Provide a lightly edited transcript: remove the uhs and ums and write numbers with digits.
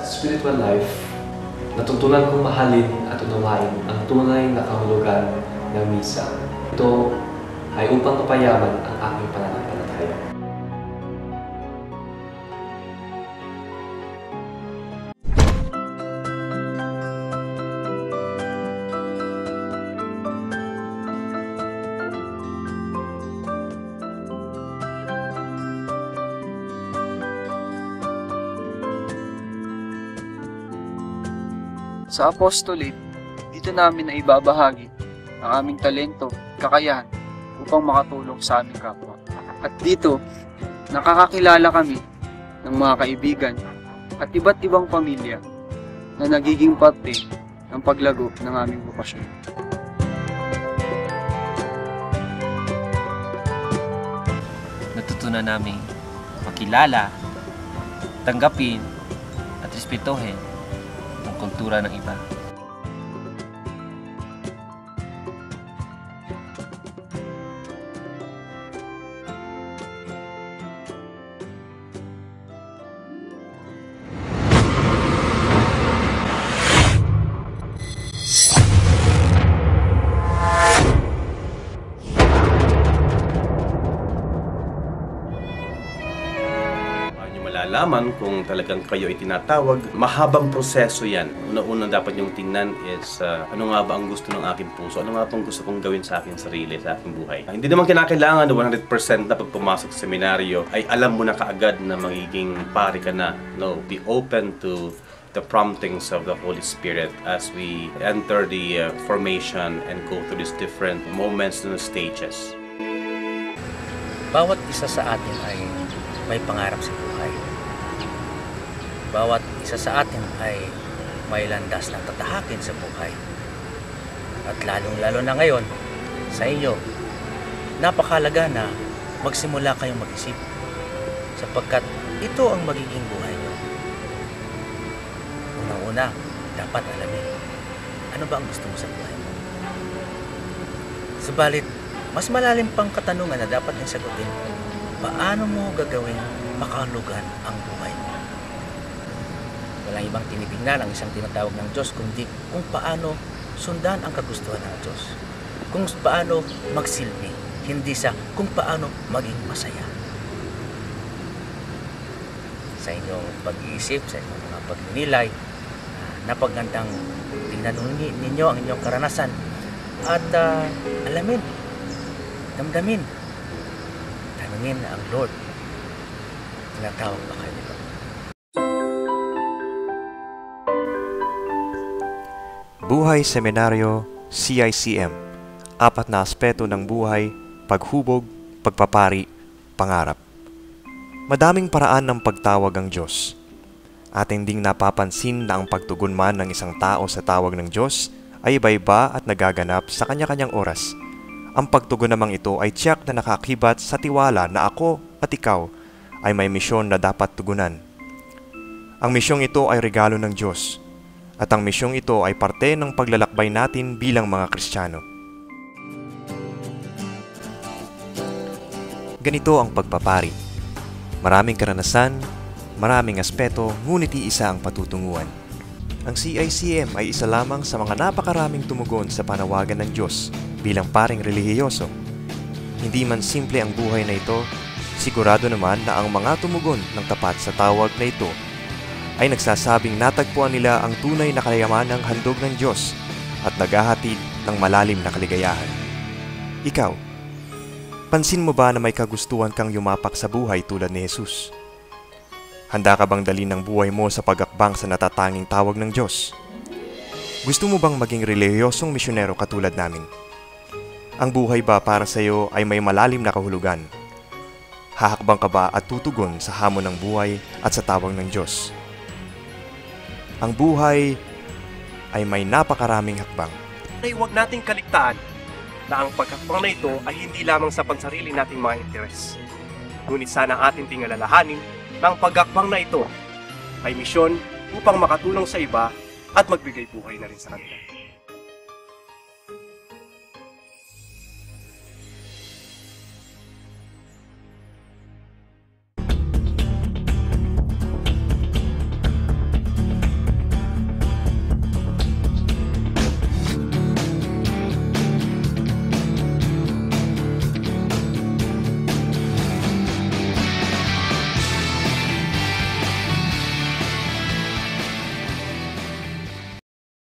spiritual life, natutunan kong mahalin at unawain ang tunay na kahulugan ng misa. Ito ay upang mapayaman ang aking pananampalataya. Sa apostolate, dito namin na ibabahagi ang aming talento, kakayahan upang makatulong sa aming kapwa. At dito, nakakakilala kami ng mga kaibigan at iba't ibang pamilya na nagiging parte ng paglago ng aming bukasyon. Natutunan namin makilala, tanggapin at respetuhin ang kultura ng iba. Malalaman kung talagang kayo ay tinatawag, mahabang proseso yan. Una-una dapat yung tingnan is ano nga ba ang gusto ng aking puso, ano nga bang gusto kong gawin sa aking sarili, sa aking buhay. Hindi naman kinakailangan na 100% na pag pumasok sa seminaryo ay alam mo na kaagad na magiging pari ka na. No, be open to the promptings of the Holy Spirit as we enter the formation and go through these different moments and stages. Bawat isa sa atin ay may pangarap sa buhay. Bawat isa sa atin ay may landas na tatahakin sa buhay. At lalong-lalo na ngayon, sa inyo, napakahalaga na magsimula kayong mag-isip sapagkat ito ang magiging buhay nyo. Unang-una, dapat alamin, ano ba ang gusto mo sa buhay mo? Subalit, mas malalim pang katanungan na dapat nang sagutin, paano mo gagawin makahulugan ang buhay mo? Walang ibang tinitingnan ang isang tinatawag ng Diyos kundi kung paano sundan ang kagustuhan ng Diyos. Kung paano magsilbi, hindi sa kung paano maging masaya. Sa inyong pag-iisip, sa inyong mga pagninilay, napagandang tingnan ninyo ang inyong karanasan at alamin, damdamin, tanungin ang Lord. Tinatawag ba kayo nito? Buhay Seminaryo CICM. 4 na aspeto ng buhay: paghubog, pagpapari, pangarap. Madaming paraan ng pagtawag ang Diyos. Ating ding napapansin na ang pagtugon man ng isang tao sa tawag ng Diyos ay iba-iba at nagaganap sa kanya-kanyang oras. Ang pagtugon namang ito ay tiyak na nakakibat sa tiwala na ako at ikaw ay may misyon na dapat tugunan. Ang misyong ito ay regalo ng Diyos, at ang misyong ito ay parte ng paglalakbay natin bilang mga Kristiyano. Ganito ang pagpapari. Maraming karanasan, maraming aspeto, ngunit iisa ang patutunguhan. Ang CICM ay isa lamang sa mga napakaraming tumugon sa panawagan ng Diyos bilang paring relihiyoso. Hindi man simple ang buhay na ito, sigurado naman na ang mga tumugon ng tapat sa tawag na ito ay nagsasabing natagpuan nila ang tunay na kayamanang handog ng Diyos at naghahatid ng malalim na kaligayahan. Ikaw, pansin mo ba na may kagustuhan kang yumapak sa buhay tulad ni Jesus? Handa ka bang dalhin ang buhay mo sa pag-akbang sa natatanging tawag ng Diyos? Gusto mo bang maging relihiyosong misyonero katulad namin? Ang buhay ba para sa iyo ay may malalim na kahulugan? Hahakbang ka ba at tutugon sa hamon ng buhay at sa tawag ng Diyos? Ang buhay ay may napakaraming hakbang. Ay huwag nating kaligtaan na ang pagkakbang na ito ay hindi lamang sa pansarili nating mga interes. Ngunit sana ating tingalalahanin na ang pagkakbang na ito ay misyon upang makatulong sa iba at magbigay buhay na rin sa kanila.